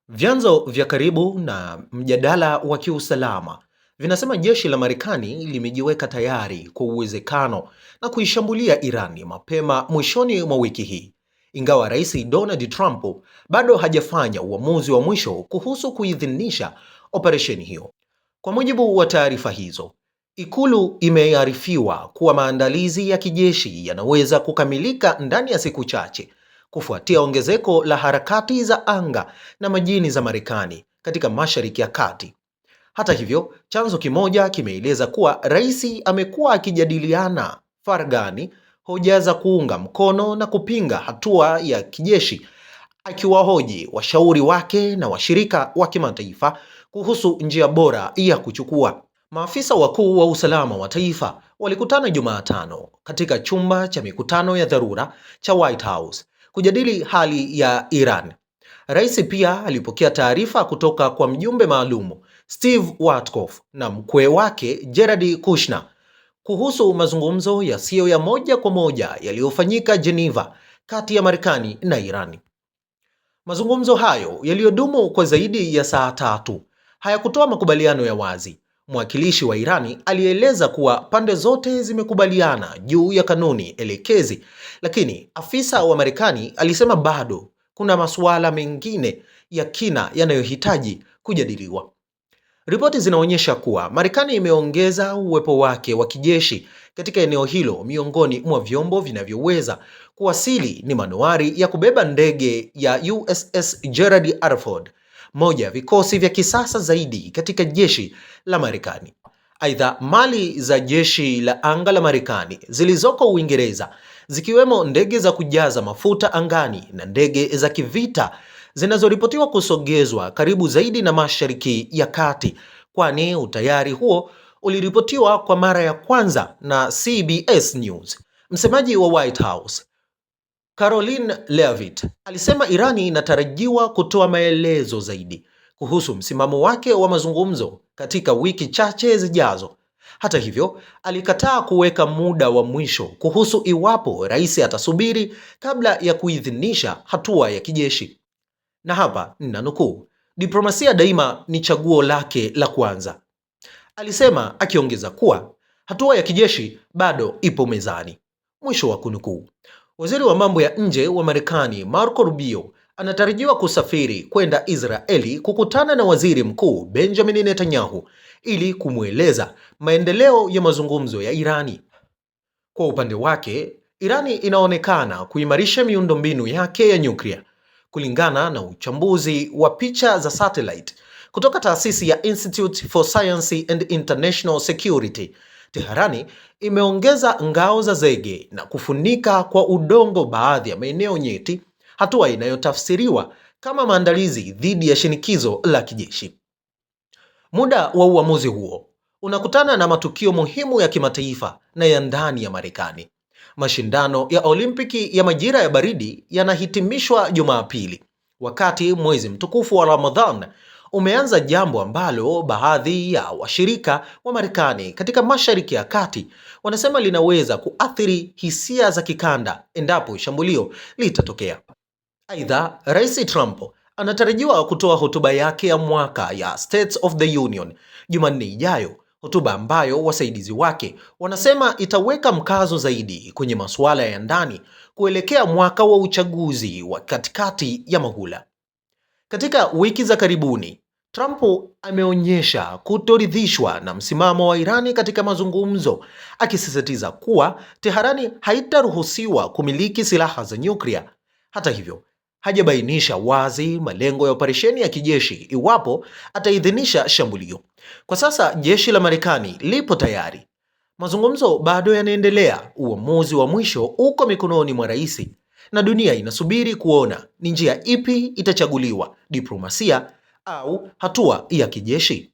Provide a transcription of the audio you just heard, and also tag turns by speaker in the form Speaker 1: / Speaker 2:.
Speaker 1: Vyanzo vya karibu na mjadala wa kiusalama vinasema jeshi la Marekani limejiweka tayari kwa uwezekano na kuishambulia Irani mapema mwishoni mwa wiki hii, ingawa Rais Donald Trump bado hajafanya uamuzi wa mwisho kuhusu kuidhinisha operesheni hiyo. Kwa mujibu wa taarifa hizo, Ikulu imearifiwa kuwa maandalizi ya kijeshi yanaweza kukamilika ndani ya siku chache kufuatia ongezeko la harakati za anga na majini za Marekani katika Mashariki ya Kati. Hata hivyo, chanzo kimoja kimeeleza kuwa rais amekuwa akijadiliana faraghani hoja za kuunga mkono na kupinga hatua ya kijeshi, akiwahoji washauri wake na washirika wa kimataifa kuhusu njia bora ya kuchukua. Maafisa wakuu wa usalama wa taifa walikutana Jumatano katika chumba cha mikutano ya dharura cha White House kujadili hali ya Iran. Rais pia alipokea taarifa kutoka kwa mjumbe maalumu Steve Witkoff na mkwe wake Jared Kushner kuhusu mazungumzo yasiyo ya moja kwa moja yaliyofanyika Geneva kati ya Marekani na Iran. Mazungumzo hayo yaliyodumu kwa zaidi ya saa 3 hayakutoa makubaliano ya wazi. Mwakilishi wa Irani alieleza kuwa pande zote zimekubaliana juu ya kanuni elekezi, lakini afisa wa Marekani alisema bado kuna masuala mengine ya kina yanayohitaji kujadiliwa. Ripoti zinaonyesha kuwa Marekani imeongeza uwepo wake wa kijeshi katika eneo hilo. Miongoni mwa vyombo vinavyoweza kuwasili ni manuari ya kubeba ndege ya USS Gerald R. Ford, moja ya vikosi vya kisasa zaidi katika jeshi la Marekani. Aidha, mali za jeshi la anga la Marekani zilizoko Uingereza, zikiwemo ndege za kujaza mafuta angani na ndege za kivita zinazoripotiwa kusogezwa karibu zaidi na Mashariki ya Kati, kwani utayari huo uliripotiwa kwa mara ya kwanza na CBS News. Msemaji wa White House Karoline Leavitt alisema Irani inatarajiwa kutoa maelezo zaidi kuhusu msimamo wake wa mazungumzo katika wiki chache zijazo. Hata hivyo, alikataa kuweka muda wa mwisho kuhusu iwapo rais atasubiri kabla ya kuidhinisha hatua ya kijeshi. Na hapa ninanukuu, diplomasia daima ni chaguo lake la kwanza, alisema, akiongeza kuwa hatua ya kijeshi bado ipo mezani, mwisho wa kunukuu. Waziri wa mambo ya nje wa Marekani Marco Rubio anatarajiwa kusafiri kwenda Israeli kukutana na waziri mkuu Benjamin Netanyahu ili kumweleza maendeleo ya mazungumzo ya Irani. Kwa upande wake, Irani inaonekana kuimarisha miundombinu yake ya nyuklia. Kulingana na uchambuzi wa picha za satellite kutoka taasisi ya Institute for Science and International Security, Teherani imeongeza ngao za zege na kufunika kwa udongo baadhi ya maeneo nyeti, hatua inayotafsiriwa kama maandalizi dhidi ya shinikizo la kijeshi. Muda wa uamuzi huo unakutana na matukio muhimu ya kimataifa na ya ndani ya Marekani. Mashindano ya Olimpiki ya majira ya baridi yanahitimishwa Jumapili, wakati mwezi mtukufu wa Ramadhan umeanza, jambo ambalo baadhi ya washirika wa Marekani katika Mashariki ya Kati wanasema linaweza kuathiri hisia za kikanda endapo shambulio litatokea. Aidha, Rais Trump anatarajiwa kutoa hotuba yake ya mwaka ya State of the Union Jumanne ijayo, hotuba ambayo wasaidizi wake wanasema itaweka mkazo zaidi kwenye masuala ya ndani kuelekea mwaka wa uchaguzi wa katikati ya muhula. Katika wiki za karibuni, Trump ameonyesha kutoridhishwa na msimamo wa Irani katika mazungumzo, akisisitiza kuwa Teherani haitaruhusiwa kumiliki silaha za nyuklia. Hata hivyo, hajabainisha wazi malengo ya operesheni ya kijeshi iwapo ataidhinisha shambulio. Kwa sasa jeshi la Marekani lipo tayari. Mazungumzo bado yanaendelea. Uamuzi wa mwisho uko mikononi mwa rais, na dunia inasubiri kuona ni njia ipi itachaguliwa, diplomasia au hatua ya kijeshi.